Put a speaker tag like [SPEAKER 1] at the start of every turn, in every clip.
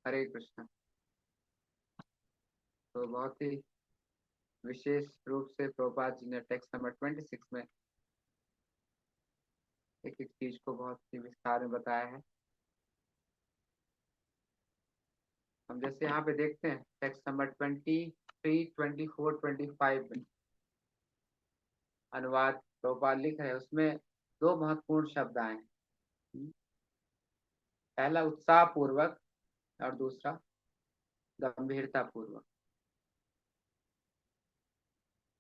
[SPEAKER 1] हरे कृष्ण। तो बहुत ही विशेष रूप से प्रभुपाद जी ने टेक्स्ट नंबर 26 में एक एक चीज को बहुत ही विस्तार में बताया है। हम जैसे यहाँ पे देखते हैं टेक्स्ट नंबर 23, 24, 25 में अनुवाद प्रभुपाद लिख रहे हैं, उसमें दो महत्वपूर्ण शब्द आए हैं। पहला उत्साह पूर्वक और दूसरा गंभीरता पूर्वक।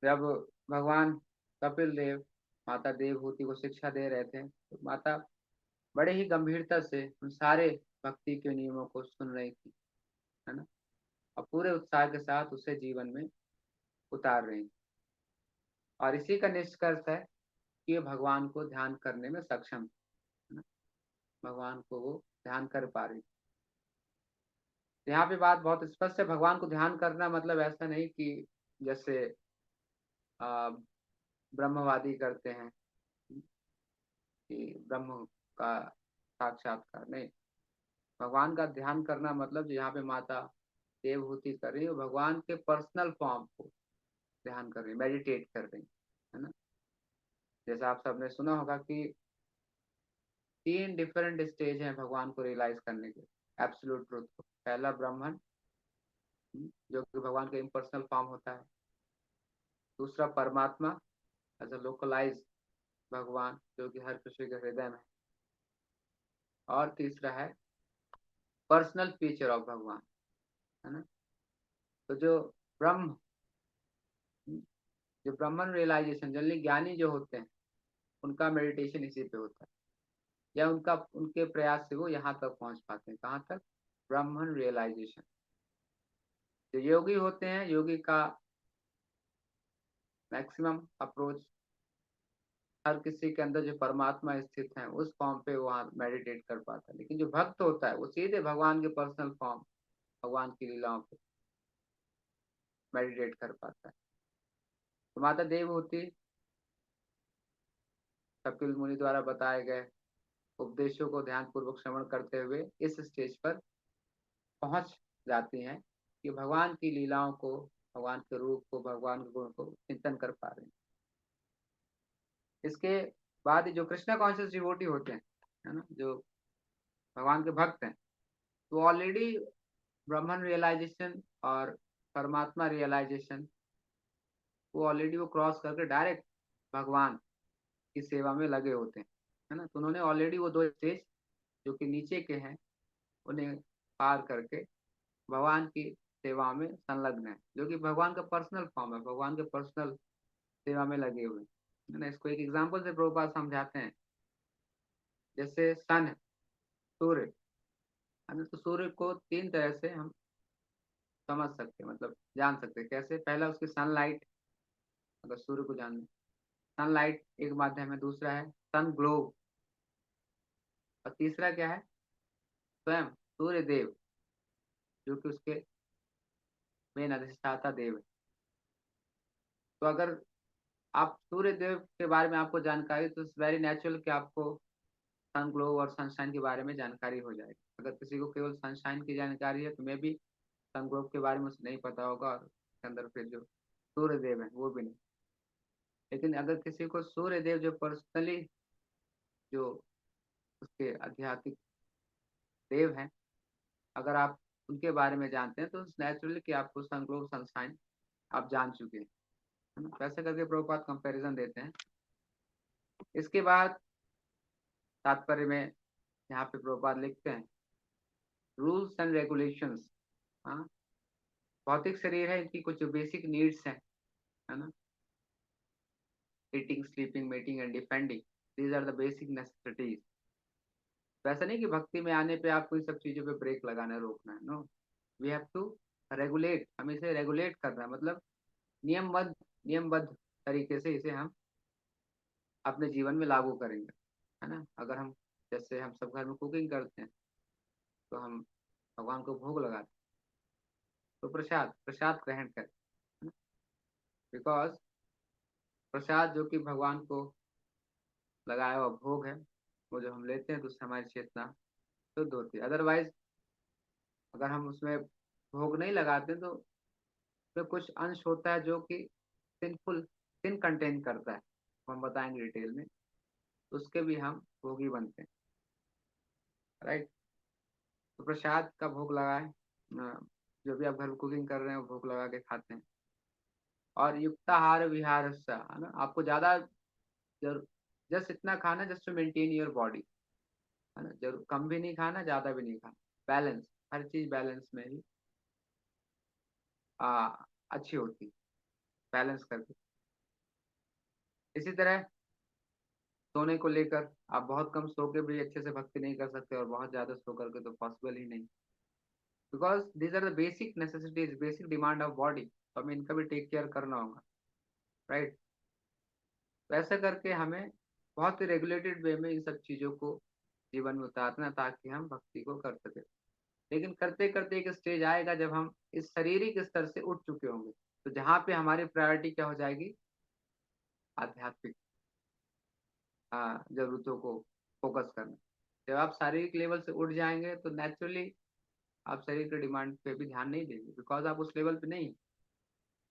[SPEAKER 1] जब भगवान कपिल देव माता देवहूति को शिक्षा दे रहे थे तो माता बड़े ही गंभीरता से उन सारे भक्ति के नियमों को सुन रही थी, है ना, और पूरे उत्साह के साथ उसे जीवन में उतार रही थी। और इसी का निष्कर्ष है कि भगवान को ध्यान करने में सक्षम, है ना, भगवान को वो ध्यान कर पा रही। यहाँ पे बात बहुत स्पष्ट है, भगवान को ध्यान करना मतलब ऐसा नहीं कि जैसे आ, ब्रह्मवादी करते हैं कि ब्रह्म का साक्षात्कार नहीं। भगवान का ध्यान करना मतलब जो यहाँ पे माता देवहूति कर रही है भगवान के पर्सनल फॉर्म को ध्यान कर रही, मेडिटेट कर रही, है ना। जैसा आप सबने सुना होगा कि 3 डिफरेंट स्टेज हैं भगवान को रियलाइज करने के, एब्सोल्यूट ट्रुथ को। पहला ब्रह्मन, जो कि भगवान का इम्पर्सनल फॉर्म होता है। दूसरा परमात्मा एज अ लोकलाइज भगवान जो कि हर किसी के हृदय में। और तीसरा है पर्सनल फीचर ऑफ भगवान, है ना। तो जो ब्रह्म, जो ब्रह्मन रियलाइजेशन जनरली ज्ञानी जो होते हैं उनका मेडिटेशन इसी पे होता है, या उनका उनके प्रयास से वो यहाँ तक पहुंच पाते हैं। कहाँ तक? ब्रह्मन रियलाइजेशन। जो योगी होते हैं, योगी का मैक्सिमम अप्रोच हर किसी के अंदर जो परमात्मा स्थित है उस फॉर्म पे वहाँ मेडिटेट कर पाता है। लेकिन जो भक्त होता है वो सीधे भगवान के पर्सनल फॉर्म, भगवान की लीलाओं पे मेडिटेट कर पाता है। तो माता देवहूति कपिल मुनि द्वारा बताए गए उपदेशों को ध्यान पूर्वक श्रवण करते हुए इस स्टेज पर पहुंच जाती हैं कि भगवान की लीलाओं को, भगवान के रूप को, भगवान के गुण को चिंतन कर पा रहे हैं। इसके बाद जो कृष्णा कॉन्शियस डिवोटी होते हैं, है ना, जो भगवान के भक्त हैं, तो ऑलरेडी ब्रह्मन रियलाइजेशन और परमात्मा रियलाइजेशन वो ऑलरेडी वो क्रॉस करके डायरेक्ट भगवान की सेवा में लगे होते हैं, है ना। तो उन्होंने ऑलरेडी वो दो स्टेज जो कि नीचे के हैं उन्हें पार करके भगवान की सेवा में संलग्न है, जो कि भगवान का पर्सनल फॉर्म है, भगवान के पर्सनल सेवा में लगे हुए, है ना। इसको एक एग्जाम्पल से प्रभुपाद समझाते हैं। जैसे सन है, सूर्य, है ना। तो सूर्य को 3 तरह से हम समझ सकते हैं, मतलब जान सकते हैं। कैसे? पहला उसकी सनलाइट, अगर सूर्य को जानना, सनलाइट एक माध्यम है। दूसरा है सन ग्लो, और तीसरा क्या है? स्वयं सूर्य देव, जो कि उसके मेन अधिष्ठाता देव है। तो अगर आप सूर्य देव के बारे में आपको जानकारी, तो वेरी नेचुरल कि आपको सन ग्लो और सनशाइन के बारे में जानकारी हो जाएगी। अगर किसी को केवल सनशाइन की जानकारी है तो मे भी सन ग्लो के बारे में उसे नहीं पता होगा, और उसके अंदर फिर जो सूर्य देव है वो भी नहीं। लेकिन अगर किसी को सूर्य देव जो पर्सनली जो उसके आध्यात्मिक देव हैं, अगर आप उनके बारे में जानते हैं तो नेचुरली कि आपको सन ग्लो सनशाइन आप जान चुके हैं, है ना। वैसे करके प्रभुपाद कंपैरिजन देते हैं। इसके बाद तात्पर्य में यहाँ पे प्रभुपाद लिखते हैं रूल्स एंड रेगुलेशंस। हाँ, भौतिक शरीर है, इनकी कुछ बेसिक नीड्स हैं, है ना। Eating, sleeping, mating and defending, these are the basic necessities. वैसा नहीं कि भक्ति में आने पे आपको इन सब चीजों पे ब्रेक लगाना है, रोकना है, no. We have to regulate, हमें इसे रेगुलेट करना है, मतलब नियमबद्ध, नियमबद्ध तरीके से इसे हम अपने जीवन में लागू करेंगे, है ना। अगर हम, जैसे हम सब घर में कुकिंग करते हैं तो हम भगवान को भोग लगाते हैं, तो प्रसाद प्रसाद ग्रहण करें, बिकॉज प्रसाद जो कि भगवान को लगाया हुआ भोग है, वो जो हम लेते हैं तो उससे हमारी चेतना शुद्ध होती है। अदरवाइज अगर हम उसमें भोग नहीं लगाते तो उसमें कुछ अंश होता है जो कि सिन कंटेन करता है, हम बताएंगे डिटेल में, तो उसके भी हम भोगी बनते हैं। राइट। तो प्रसाद का भोग लगाए, जो भी आप घर में कुकिंग कर रहे हैं वो भोग लगा के खाते हैं। और युक्ताहार विहार है ना, आपको ज्यादा जस्ट इतना खाना just to maintain your body, है ना, जरूर कम भी नहीं खाना, ज्यादा भी नहीं खाना, बैलेंस, हर चीज बैलेंस में ही आ, अच्छी होती, बैलेंस करके। इसी तरह सोने को लेकर, आप बहुत कम सो के भी अच्छे से भक्ति नहीं कर सकते, और बहुत ज्यादा सो करके तो पॉसिबल ही नहीं, because these are the basic necessities, basic demand of body, तो हमें इनका भी टेक केयर करना होगा। राइट। तो ऐसा करके हमें बहुत ही रेगुलेटेड वे में इन सब चीजों को जीवन में उतारना, ताकि हम भक्ति को कर सके। लेकिन करते करते एक स्टेज आएगा जब हम इस शारीरिक स्तर से उठ चुके होंगे, तो जहाँ पे हमारी प्रायोरिटी क्या हो जाएगी, आध्यात्मिक जरूरतों को फोकस करना। जब आप शारीरिक लेवल से उठ जाएंगे तो नेचुरली आप शरीर के डिमांड पे भी ध्यान नहीं देंगे, बिकॉज आप उस लेवल पे नहीं।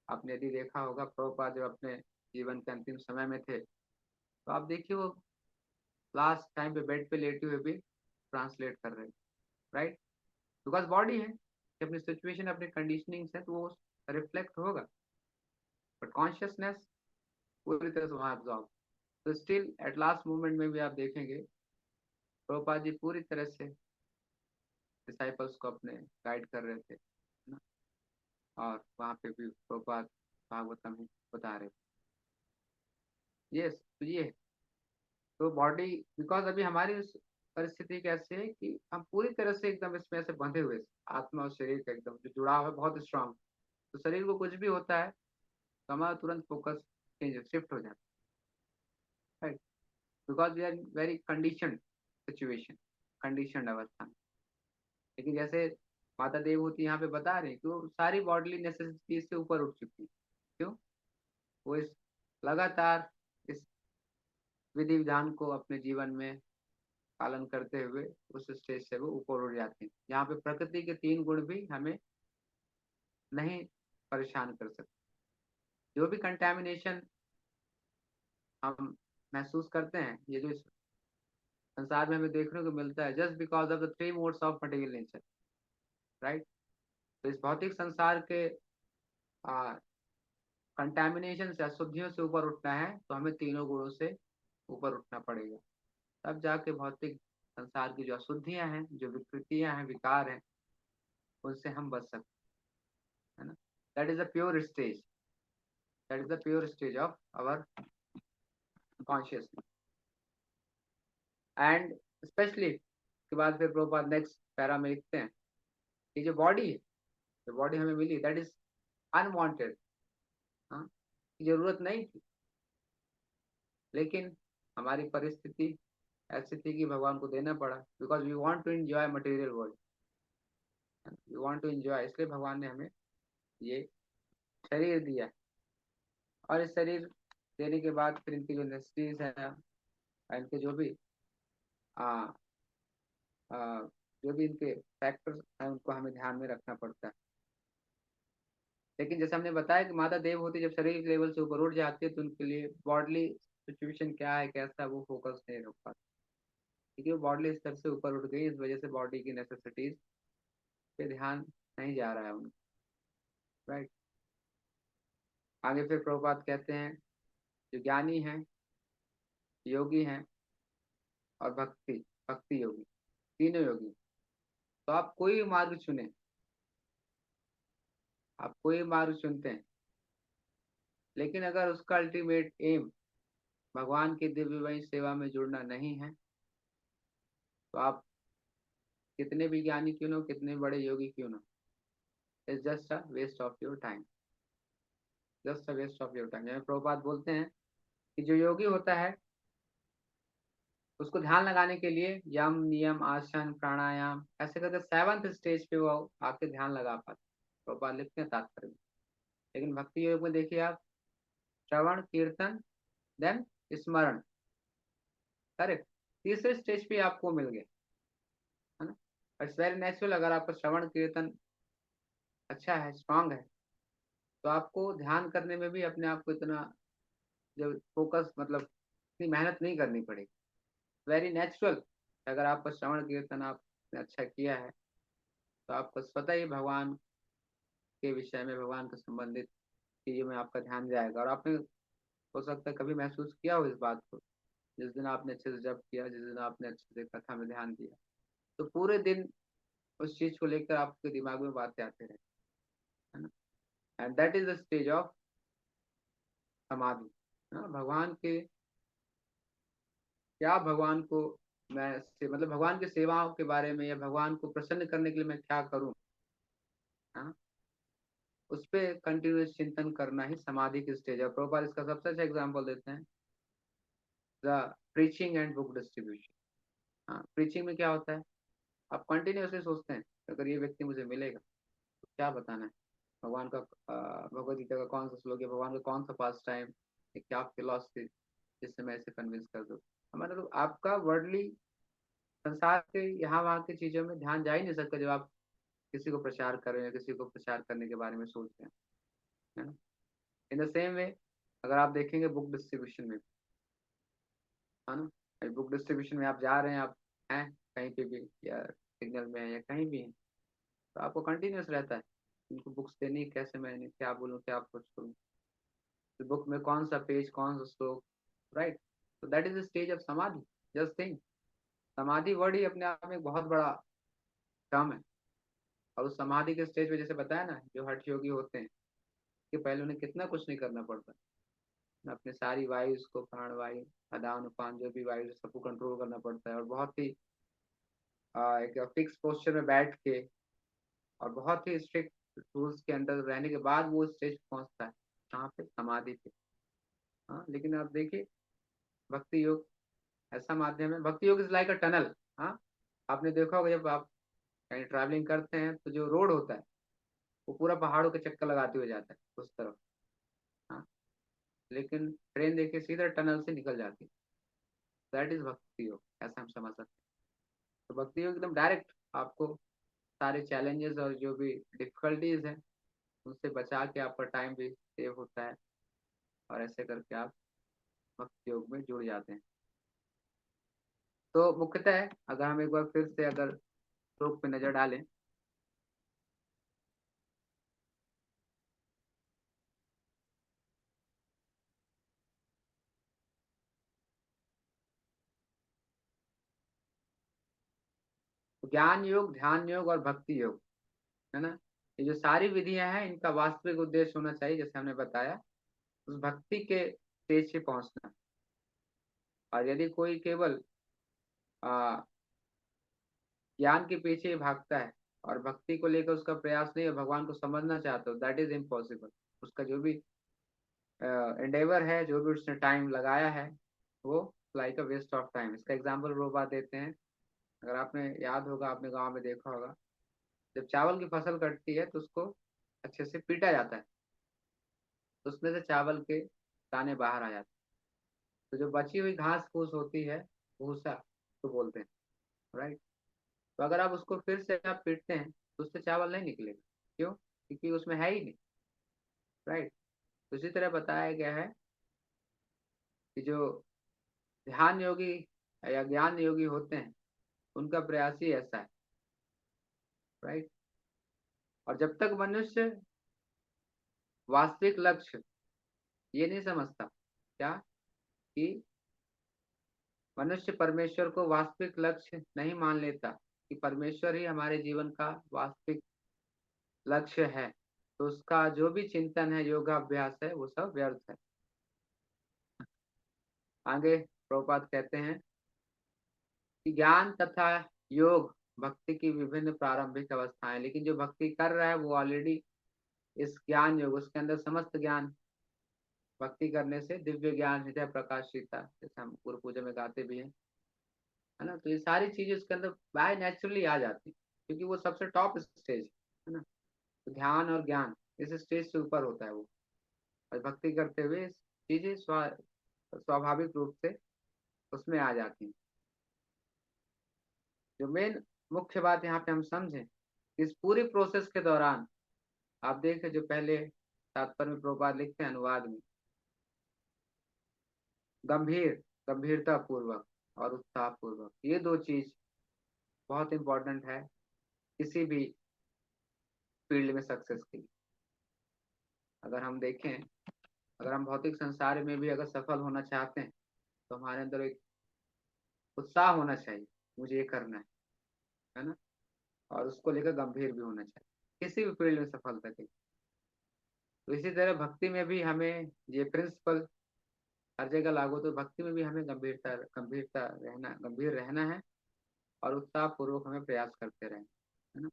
[SPEAKER 1] आपने यदि देखा होगा, प्रभुपाद जब अपने जीवन के अंतिम समय में थे, तो आप देखिए वो लास्ट टाइम पे बेड पे लेटे हुए भी ट्रांसलेट कर रहे हैं। राइट। बिकॉज बॉडी है कि अपनी सिचुएशन, अपनी कंडीशनिंग है, तो वो रिफ्लेक्ट होगा, बट कॉन्शियसनेस पूरी तरह से वहाँ एब्जॉर्ब। तो स्टिल एट लास्ट मोमेंट में भी आप देखेंगे प्रभुपाद जी पूरी तरह से डिसाइपल्स को अपने गाइड कर रहे थे, है ना। और वहाँ पे भी प्रभुपाद भागवतम ही बता रहे थे। यस, तो ये है। तो बॉडी, बिकॉज अभी हमारी उस परिस्थिति कैसे है कि हम पूरी तरह से एकदम इसमें ऐसे बंधे हुए, आत्मा और शरीर का एकदम जो जुड़ाव है बहुत स्ट्रांग। तो शरीर को कुछ भी होता है तो हमारा तुरंत फोकस चेंज शिफ्ट हो जाता है। Right. Because we are very condition situation, condition अवस्था में। लेकिन जैसे माता देवहूति यहाँ पे बता रहे हैं कि वो सारी बॉडीली नेसेसिटीज से ऊपर उठ चुकी है। क्यों? वो इस लगातार इस विधि विधान को अपने जीवन में पालन करते हुए उस स्टेज से वो ऊपर उठ जाते हैं, जहाँ पे प्रकृति के 3 गुण भी हमें नहीं परेशान कर सकते। जो भी कंटेमिनेशन हम महसूस करते हैं, ये जो इस संसार में हमें देखने को मिलता है, just because of the 3 modes of material nature. Right. तो इस भौतिक संसार के कंटेमिनेशन से, अशुद्धियों से ऊपर उठना है, तो हमें तीनों गुणों से ऊपर उठना पड़ेगा। तब जाके भौतिक संसार की जो अशुद्धियां हैं, जो विकृतियां हैं, विकार हैं, उनसे हम बच सकते हैं ना। That is the pure stage, that is the pure stage of our consciousness. And specially के बाद फिर प्रभुपाद नेक्स्ट पैरा में लिखते हैं कि जो बॉडी है, जो बॉडी हमें मिली, दैट इज अनवांटेड। हाँ, जरूरत नहीं थी, लेकिन हमारी परिस्थिति ऐसी थी कि भगवान को देना पड़ा, because we want to enjoy material world, we want to enjoy, इसलिए भगवान ने हमें ये शरीर दिया। और इस शरीर देने के बाद फिर इनकी जो नेसेसिटीज है, इनके जो भी आ, आ, जो भी इनके फैक्टर्स हैं, उनको हमें ध्यान में रखना पड़ता है। लेकिन जैसे हमने बताया कि माता देवहूति जब शरीर लेवल से ऊपर उठ जाती है, तो उनके लिए बॉडली सिचुएशन क्या है, कैसा, वो फोकस नहीं रख पाता, क्योंकि वो बॉडली स्तर से ऊपर उठ गई, इस वजह से बॉडी की नेसेसिटीज पे ध्यान नहीं जा रहा है उनका। राइट। आगे फिर प्रभुपाद कहते हैं जो ज्ञानी हैं, योगी हैं, और भक्ति भक्ति योगी, तीनों योगी, तो आप कोई मार्ग चुने, आप कोई मार्ग चुनते हैं, लेकिन अगर उसका अल्टीमेट एम भगवान की दिव्यमयी सेवा में जुड़ना नहीं है, तो आप कितने भी ज्ञानी क्यों ना, कितने बड़े योगी क्यों ना, it's just a waste of your time, just a waste of your time. जैसे प्रभुपाद बोलते हैं कि जो योगी होता है उसको ध्यान लगाने के लिए यम नियम आसन प्राणायाम ऐसे करके 7th स्टेज पे वो आके ध्यान लगा पाते, प्रभुपाद लिखते हैं तात्पर्य में। लेकिन भक्ति योग में देखिए आप, श्रवण कीर्तन देन स्मरण, करेक्ट, तीसरे स्टेज पे आपको मिल गया, है ना। It's very natural. अगर आपका श्रवण कीर्तन अच्छा है, स्ट्रांग है, तो आपको ध्यान करने में भी अपने आप को इतना जो फोकस मतलब इतनी मेहनत नहीं करनी पड़ेगी। Very natural. अगर आपका श्रवण कीर्तन आपने अच्छा किया है तो आपको स्वतः ही भगवान के विषय में, भगवान के संबंधित चीजों में आपका ध्यान जाएगा। और आपने हो सकता है कभी महसूस किया हो इस बात को, जिस दिन आपने अच्छे से जप किया, जिस दिन आपने अच्छे से कथा में ध्यान दिया, तो पूरे दिन उस चीज को लेकर आपके दिमाग में बातें आते रहे, है ना। And that is the stage of समाधि। भगवान के क्या, भगवान को मतलब भगवान की सेवाओं के बारे में या भगवान को प्रसन्न करने के लिए मैं क्या करूं, हाँ, उस पर कंटिन्यूस चिंतन करना ही समाधि की स्टेज है। प्रभुपाद इसका सबसे अच्छा एग्जाम्पल देते हैं, the preaching and book distribution. हाँ, प्रीचिंग में क्या होता है, आप कंटिन्यूसली सोचते हैं अगर ये व्यक्ति मुझे मिलेगा तो क्या बताना है, भगवान का भगवद गीता का कौन सा श्लोक है, भगवान का कौन सा पास टाइम, क्या फिलोसफी जिससे मैं इसे कन्विंस कर दूँ। हमारा तो आपका वर्डली संसार के यहाँ वहाँ की चीजों में ध्यान जा ही नहीं सकता जब आप किसी को प्रचार कर रहे हैं, किसी को प्रचार करने के बारे में सोच रहे हैं, है ना। इन द सेम वे अगर आप देखेंगे बुक डिस्ट्रीब्यूशन में, है ना, बुक डिस्ट्रीब्यूशन में आप जा रहे हैं, आप हैं कहीं पे भी या सिग्नल में है या कहीं भी हैं, तो आपको कंटिन्यूस रहता है उनको बुक्स देनी, कैसे मैं क्या बोलूँ, क्या अप्रोच करूँ, बुक में कौन सा पेज, कौन सा श्लोक, राइट। तो that is the stage of समाधि। जस्ट थिंक, समाधि वर्ड ही अपने आप में एक बहुत बड़ा टर्म है। और उस समाधि के स्टेज पे जैसे बताया ना, जो हठ योगी होते हैं कि पहले उन्हें कितना कुछ नहीं करना पड़ता, अपने सारी वायुस को, प्राण वायु, आदान उपान जो भी वायु, सबको कंट्रोल करना पड़ता है। और बहुत ही एक फिक्स पोस्चर में बैठ के और बहुत ही स्ट्रिक्ट रूल्स के अंदर रहने के बाद वो स्टेज पहुंचता है, कहाँ पे, समाधि पे। हाँ, लेकिन आप देखिए भक्ति योग ऐसा माध्यम है, भक्ति योग इज लाइक अ टनल। हाँ, आपने देखा होगा जब आप कहीं ट्रैवलिंग करते हैं तो जो रोड होता है वो पूरा पहाड़ों के चक्कर लगाते हुए जाता है उस तरफ, हाँ, लेकिन ट्रेन देखिए सीधा टनल से निकल जाती है। दैट इज भक्ति योग, ऐसा हम समझ सकते हैं। तो भक्ति योग एकदम डायरेक्ट आपको सारे चैलेंजेस और जो भी डिफिकल्टीज हैं उनसे बचा के आपका टाइम भी सेव होता है, और ऐसे करके आप भक्ति योग में जुड़ जाते हैं। तो मुख्यतः अगर हम एक बार फिर से अगर श्लोक पे नजर डालें, तो ज्ञान योग, ध्यान योग और भक्ति योग, है ना, ये जो सारी विधियां हैं इनका वास्तविक उद्देश्य होना चाहिए, जैसे हमने बताया, उस भक्ति के स्टेज पे पहुंचना। और यदि कोई केवल आ, ज्ञान के पीछे ही भागता है और भक्ति को लेकर उसका प्रयास नहीं है, भगवान को समझना चाहता हो, दैट इज इम्पॉसिबल। उसका जो भी एंडेवर है, जो भी उसने टाइम लगाया है, वो like a waste of time. इसका एग्जाम्पल वो बात देते हैं, अगर आपने याद होगा, आपने गाँव में देखा होगा, जब चावल की फसल कटती है तो उसको अच्छे से पीटा जाता है, तो उसमें से चावल के दाने बाहर आ जाते हैं। तो जो बची हुई घास फूस होती है, भूसा तो बोलते हैं, राइट। तो अगर आप उसको फिर से आप पीटते हैं तो उससे चावल नहीं निकलेगा। क्यों? क्योंकि उसमें है ही नहीं, राइट। तो इसी तरह बताया गया है कि जो ध्यान योगी या ज्ञान योगी होते हैं उनका प्रयास ही ऐसा है, राइट। और जब तक मनुष्य वास्तविक लक्ष्य ये नहीं समझता, क्या, कि मनुष्य परमेश्वर को वास्तविक लक्ष्य नहीं मान लेता, कि परमेश्वर ही हमारे जीवन का वास्तविक लक्ष्य है, तो उसका जो भी चिंतन है, योगाभ्यास है, वो सब व्यर्थ है। आगे प्रभुपाद कहते हैं कि ज्ञान तथा योग भक्ति की विभिन्न प्रारंभिक अवस्थाएं, लेकिन जो भक्ति कर रहा है वो ऑलरेडी इस ज्ञान योग, उसके अंदर समस्त ज्ञान, भक्ति करने से दिव्य ज्ञान, हृदय प्रकाशिता, जैसे हम गुरु पूजा में गाते भी हैं, है ना। तो ये सारी चीजें उसके अंदर बाय नेचुरली आ जाती है, क्योंकि वो सबसे टॉप स्टेज है ना। तो ध्यान और ज्ञान इस स्टेज से ऊपर होता है वो, और भक्ति करते हुए चीजें स्वाभाविक रूप से उसमें आ जाती हैं। जो मेन मुख्य बात यहाँ पे हम समझें, इस पूरी प्रोसेस के दौरान आप देखें जो पहले तात्पर्य में प्रभुपाद लिखते हैं अनुवाद में, गंभीरता पूर्वक और उत्साह पूर्वक, ये दो चीज बहुत इंपॉर्टेंट है किसी भी फील्ड में सक्सेस के लिए। अगर हम देखें, अगर हम भौतिक संसार में भी अगर सफल होना चाहते हैं तो हमारे अंदर एक उत्साह होना चाहिए, मुझे ये करना है ना, और उसको लेकर गंभीर भी होना चाहिए किसी भी फील्ड में सफलता के लिए। तो इसी तरह भक्ति में भी हमें ये प्रिंसिपल हर जगह लागू, तो भक्ति में भी हमें गंभीर रहना है और उत्साह पूर्वक हमें प्रयास करते रहें, है ना।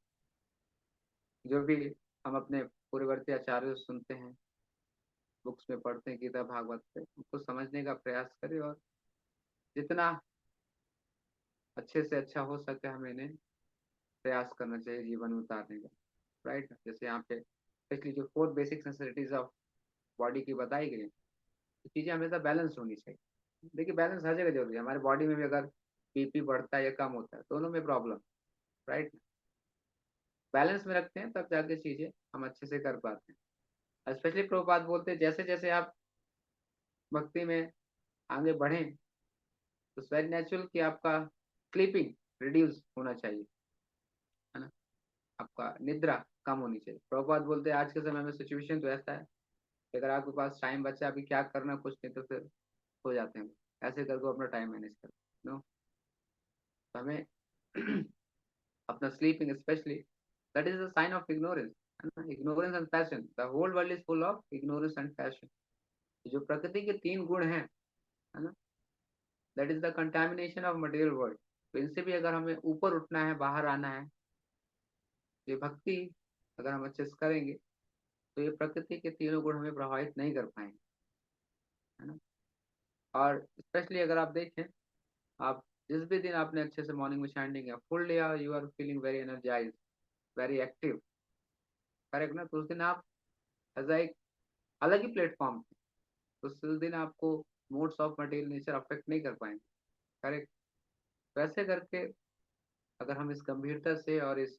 [SPEAKER 1] जो भी हम अपने पूर्ववर्ती आचार्यों से सुनते हैं, बुक्स में पढ़ते हैं, गीता भागवत से, उनको समझने का प्रयास करें और जितना अच्छे से अच्छा हो सके हमें इन्हें प्रयास करना चाहिए जीवन में उतारने का, राइट। जैसे यहाँ पे स्पेशली जो 4 बेसिक नेसेसिटीज ऑफ बॉडी की बताई गई, तो चीज़ें हमेशा बैलेंस होनी चाहिए। देखिए बैलेंस हर जगह जरूरी है, हमारे बॉडी में भी अगर बीपी बढ़ता है या कम होता है, दोनों में प्रॉब्लम, राइट। बैलेंस में रखते हैं तब जाके चीज़ें हम अच्छे से कर पाते हैं। स्पेशली प्रभुपाद बोलते हैं जैसे जैसे आप भक्ति में आगे बढ़ें तो वेरी नेचुरल कि आपका स्लीपिंग रिड्यूस होना चाहिए, है ना, आपका निद्रा कम होनी चाहिए। प्रभुपाद बोलते हैं आज के समय में सिचुएशन तो ऐसा है कि अगर आपके पास टाइम बचा अभी क्या करना कुछ नहीं तो फिर हो जाते हैं, ऐसे करके अपना टाइम मैनेज कर नो। तो हमें अपना sleeping specially, that is a sign of ignorance, है ना, ignorance and passion, the whole world is full of ignorance and passion. जो प्रकृति के 3 गुण हैं, है ना, that is the contamination of material world. तो इनसे भी अगर हमें ऊपर उठना है, बाहर आना है, ये भक्ति अगर हम अच्छे से करेंगे तो ये प्रकृति के तीनों गुण हमें प्रभावित नहीं कर पाएंगे, है ना। और स्पेशली अगर आप देखें, आप जिस भी दिन आपने अच्छे से मॉर्निंग में स्टैंडिंग है full day, you are feeling very energise, very active, correct ना, तो उस दिन आप एज एक अलग ही प्लेटफॉर्म पे, तो उस दिन आपको modes of material nature affect नहीं कर पाएंगे, करेक्ट। वैसे करके अगर हम इस गंभीरता से और इस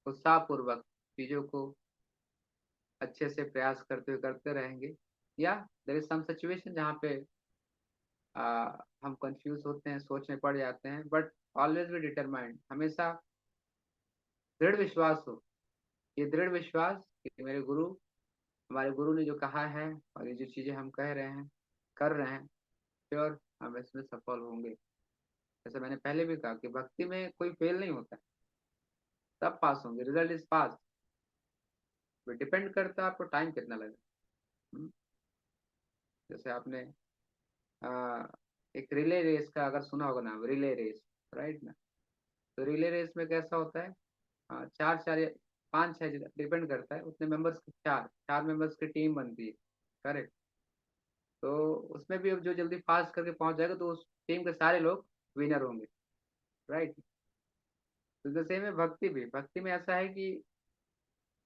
[SPEAKER 1] उत्साहपूर्वक चीज़ों को अच्छे से प्रयास करते हुए करते रहेंगे, या देर इज सम सिचुएशन जहाँ पे हम कंफ्यूज होते हैं, सोच में पड़ जाते हैं, बट ऑलवेज बी डिटरमाइंड, हमेशा दृढ़ विश्वास हो, ये दृढ़ विश्वास कि मेरे गुरु, हमारे गुरु ने जो कहा है और ये जो चीज़ें हम कह रहे हैं कर रहे हैं, श्योर हम इसमें सफल होंगे। जैसे मैंने पहले भी कहा कि भक्ति में कोई फेल नहीं होता, सब पास होंगे, रिजल्ट इज पास, डिपेंड करता है आपको टाइम कितना लगे। जैसे आपने आ, एक रिले रेस का अगर सुना होगा नाम, रिले रेस, राइट ना। तो रिले रेस में कैसा होता है, चार चार या 5 6 डिपेंड करता है, उतने मेंबर्स की, चार चार मेंबर्स की टीम बनती है, करेक्ट। तो उसमें भी अब जो जल्दी फास्ट करके पहुंच जाएगा तो उस टीम के सारे लोग विनर होंगे, राइट। तो जैसे में भक्ति भी, भक्ति में ऐसा है कि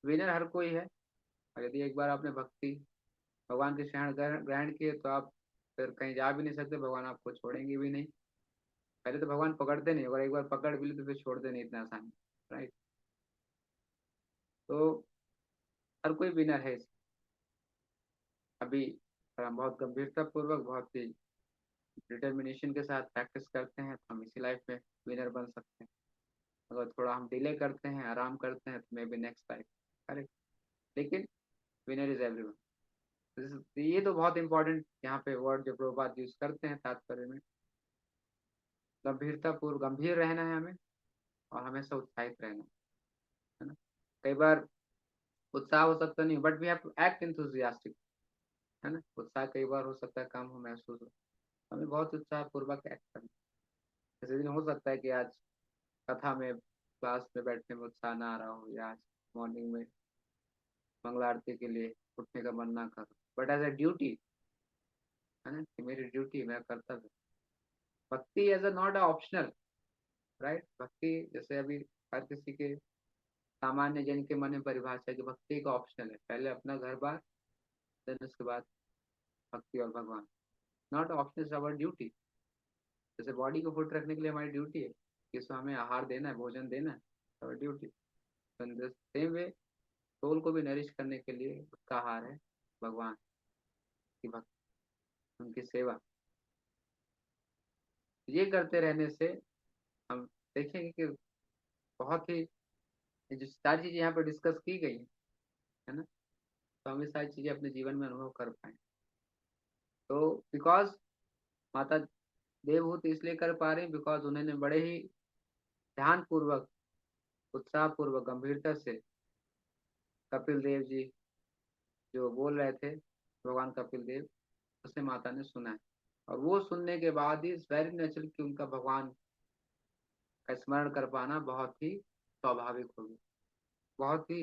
[SPEAKER 1] विनर हर कोई है, और यदि एक बार आपने भक्ति भगवान के शरण ग्रहण किए तो आप फिर कहीं जा भी नहीं सकते, भगवान आपको छोड़ेंगे भी नहीं। पहले तो भगवान पकड़ते नहीं, अगर एक बार पकड़ भी ली तो फिर छोड़ते नहीं इतना आसानी, राइट। तो हर कोई विनर है अभी। हम बहुत गंभीरता पूर्वक, बहुत ही डिटर्मिनेशन के साथ प्रैक्टिस करते हैं तो हम इसी लाइफ में विनर बन सकते हैं। अगर थोड़ा हम डिले करते हैं, आराम करते हैं, तो may be next life, correct. लेकिन विनर इज एवरीवन। ये तो बहुत इंपॉर्टेंट यहाँ पे वर्ड जो प्रभुपाद यूज करते हैं तात्पर्य में, गंभीरता पूर्व गंभीर रहना है हमें और हमेशा उत्साहित रहना है ना। कई बार उत्साह हो सकता नहीं, but we have to act enthusiastic, है ना। उत्साह कई बार हो सकता है कम हो, महसूस हो, हमें बहुत उत्साह पूर्वक एक्ट करना। जैसे दिन हो सकता है कि आज कथा में क्लास में बैठने में उत्साह ना आ रहा हो, या आज मॉर्निंग में मंगला आरती के लिए उठने का मन ना करो, बट एज अ ड्यूटी, है ना, कि मेरी ड्यूटी, मैं कर्तव्य। Bhakti as a not a optional, right. भक्ति जैसे अभी हर किसी के सामान्य जन के मन में परिभाषा है कि भक्ति का ऑप्शनल है, पहले अपना घर बार, देन उसके बाद भक्ति और भगवान, not optional, is our duty. जैसे बॉडी को फिट रखने के लिए हमारी ड्यूटी है, किसको हमें आहार देना है, भोजन देना है, और ड्यूटी। सेम वे सोल को भी नरिश करने के लिए उसका आहार है भगवान की भक्ति, उनकी सेवा। ये करते रहने से हम देखेंगे कि बहुत ही जो सारी चीजें यहाँ पर डिस्कस की गई है ना, तो हम ये सारी चीजें अपने जीवन में अनुभव कर पाए। तो बिकॉज माता देवहूति इसलिए कर पा रहे हैं बिकॉज उन्होंने बड़े ही ध्यान पूर्वक, उत्साह पूर्वक, गंभीरता से कपिल देव जी जो बोल रहे थे, भगवान कपिल देव, उसे माता ने सुना है। और वो सुनने के बाद ही वेरी नेचुरल कि उनका भगवान का स्मरण कर पाना बहुत ही स्वाभाविक हो गया, बहुत ही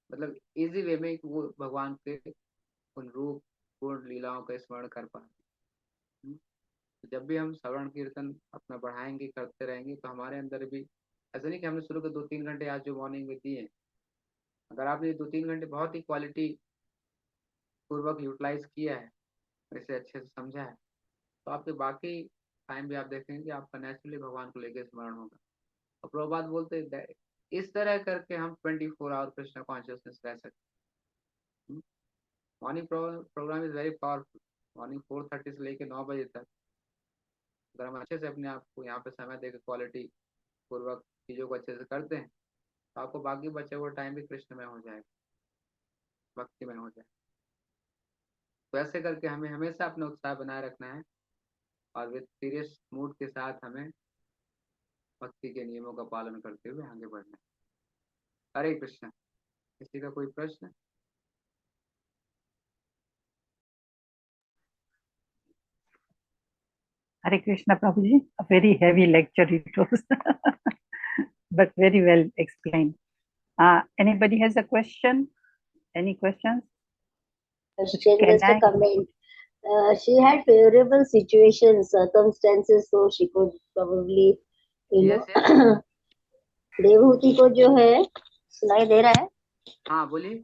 [SPEAKER 1] मतलब इजी वे में वो भगवान के उन रूप पूर्ण लीलाओं का स्मरण कर पाए। जब भी हम श्रवण कीर्तन अपना बढ़ाएंगे, करते रहेंगे, तो हमारे अंदर भी ऐसा नहीं कि हमने शुरू के 2-3 घंटे आज जो मॉर्निंग में दिए, अगर आपने 2-3 घंटे बहुत ही क्वालिटी पूर्वक यूटिलाइज किया है, इसे अच्छे से समझा है, तो आपके बाकी टाइम भी आप देखेंगे कि आपका नेचुरली भगवान को लेकर स्मरण होगा। और प्रभुपाद बोलते हैं इस तरह करके हम 24 आवर कृष्ण कॉन्शियसनेस रह सकते। Morning programme is very powerful. Morning 4:30 से लेकर 9 बजे तक अगर हम अच्छे से अपने आप को यहाँ पे समय देकर क्वालिटी पूर्वक चीज़ों को अच्छे से करते हैं, तो आपको बाकी बचे हुए टाइम भी कृष्ण में हो जाएगा, भक्ति में हो जाएगा। तो ऐसे करके हमें हमेशा अपना उत्साह बनाए रखना है और विद सीरियस मूड के साथ हमें भक्ति के नियमों का पालन करते हुए आगे बढ़ना है। हरे कृष्ण। किसी का कोई प्रश्न?
[SPEAKER 2] Hare Krishna, Prabhuji. A very heavy lecture it was, but very well explained. Anybody has a question? Any questions?
[SPEAKER 3] Question,
[SPEAKER 2] Can
[SPEAKER 3] just a comment. She had favorable situations, circumstances, so she could probably,
[SPEAKER 1] Yes, yes.
[SPEAKER 3] Devahuti को जो है, सुनाई दे रहा है?
[SPEAKER 1] हाँ बोलिए।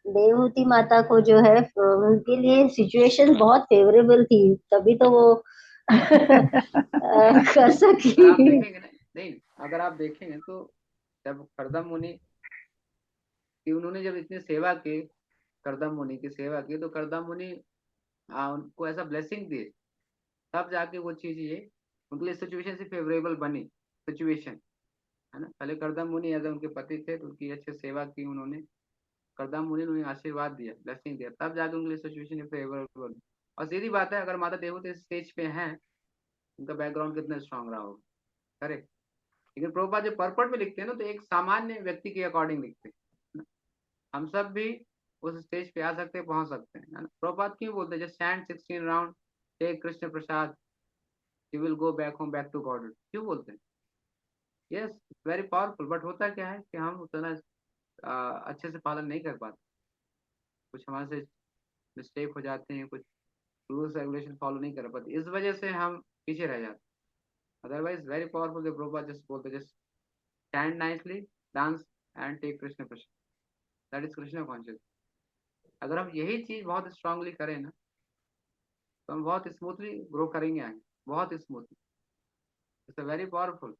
[SPEAKER 3] देवहूति माता को जो है उनके लिए सिचुएशन बहुत फेवरेबल थी, तभी तो वो कर सकी।
[SPEAKER 1] अगर आप देखेंगे नहीं, अगर आप देखेंगे तो जब करदम मुनि कि उन्होंने जब इतनी सेवा की, करदम मुनि की सेवा की, तो करदम मुनि उनको ऐसा ब्लेसिंग दिए, तब जाके वो चीज ये उनके लिए सिचुएशन से फेवरेबल बनी सिचुएशन, है ना। पहले करदम मुनि एज उनके पति थे, तो उनकी अच्छी सेवा की उन्होंने, करदम मुनि ने उन्हें आशीर्वाद दिया, ब्लेसिंग दिया, तब जाके उनके लिए सिचुएशन फेवरेबल बनी। और सीधी बात है, अगर माता देवहूति स्टेज पे हैं, उनका बैकग्राउंड कितना स्ट्रांग रहा होगा, करेक्ट। लेकिन प्रभुपाद जो पर्पट में लिखते हैं ना, तो एक सामान्य व्यक्ति के अकॉर्डिंग लिखते हैं। हम सब भी उस स्टेज पे आ सकते हैं, पहुंच सकते हैं, है ना। प्रभुपाद क्यों बोलते हैं just stand 16 round, take Krishna prasad, you will go back home, back to God, क्यों बोलते हैं? Yes, very powerful. बट होता क्या है कि हम उतना अच्छे से पालन नहीं कर पाते, कुछ हमारे से मिस्टेक हो जाते हैं, कुछ रूल्स रेगुलेशन फॉलो नहीं कर पाते, इस वजह से हम पीछे रह जाते हैं। अदरवाइज वेरी पावरफुल, जो प्रभुपाद जस्ट बोलते just stand nicely, dance and take Krishna prasad, that is Krishna conscious. अगर हम यही चीज बहुत स्ट्रांगली करें ना, तो हम बहुत स्मूथली ग्रो करेंगे आगे, बहुत स्मूथली। It's very powerful.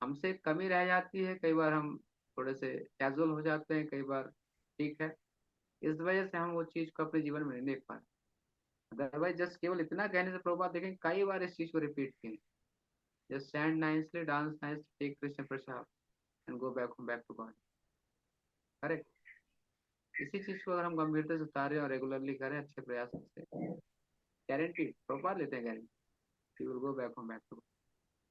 [SPEAKER 1] हमसे कमी रह जाती है, कई बार हम थोड़े से कैजुअल हो जाते हैं, कई बार ठीक है, इस वजह से हम वो चीज़ को अपने जीवन में नहीं देख पाते। अदरवाइज जस्ट केवल इतना कहने से प्रभुपाद देखें कई बार इस चीज़ को रिपीट किए, just stand nicely, dance nice, take Krishna prasad and go back home, back to God, correct. इसी चीज़ को अगर हम गंभीरता से उतारें और रेगुलरली करें अच्छे प्रयास से, गारंटी प्रभुपाद लेते हैं guarantee, you will go back home, back to God.